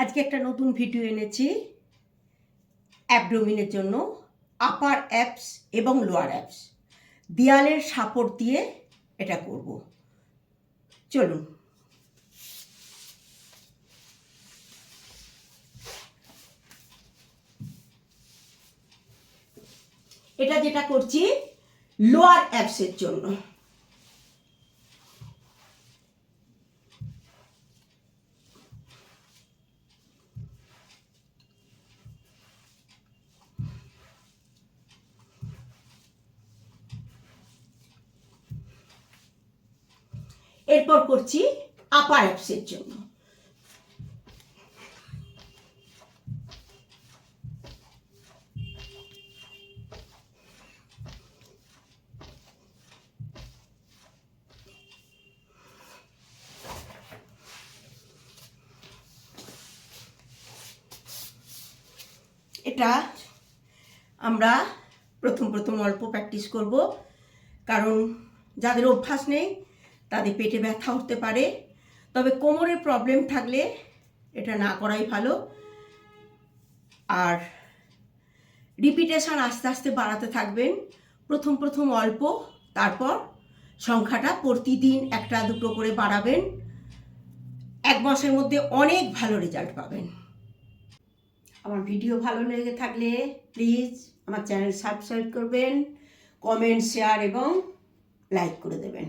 আজকে একটা নতুন ভিডিও এনেছি অ্যাবডোমিনের জন্য। আপার অ্যাপস এবং লোয়ার অ্যাপস দেয়ালের সাপোর্ট দিয়ে এটা করব। চলুন। এটা যেটা করছি লোয়ার অ্যাপসের জন্য। এরপর করছি আপার অ্যাপসের জন্য। এটা আমরা প্রথম অল্প প্র্যাকটিস করব, কারণ যাদের অভ্যাস নেই তাদের পেটে ব্যথা উঠতে পারে। তবে কোমরের প্রবলেম থাকলে এটা না করাই ভালো। আর রিপিটেশন আস্তে আস্তে বাড়াতে থাকবেন। প্রথম অল্প, তারপর সংখ্যাটা প্রতিদিন একটা দুটো করে বাড়াবেন। 1 মাসের মধ্যে অনেক ভালো রেজাল্ট পাবেন। আমার ভিডিও ভালো লেগে থাকলে প্লিজ আমার চ্যানেল সাবস্ক্রাইব করবেন, কমেন্ট, শেয়ার এবং লাইক করে দেবেন।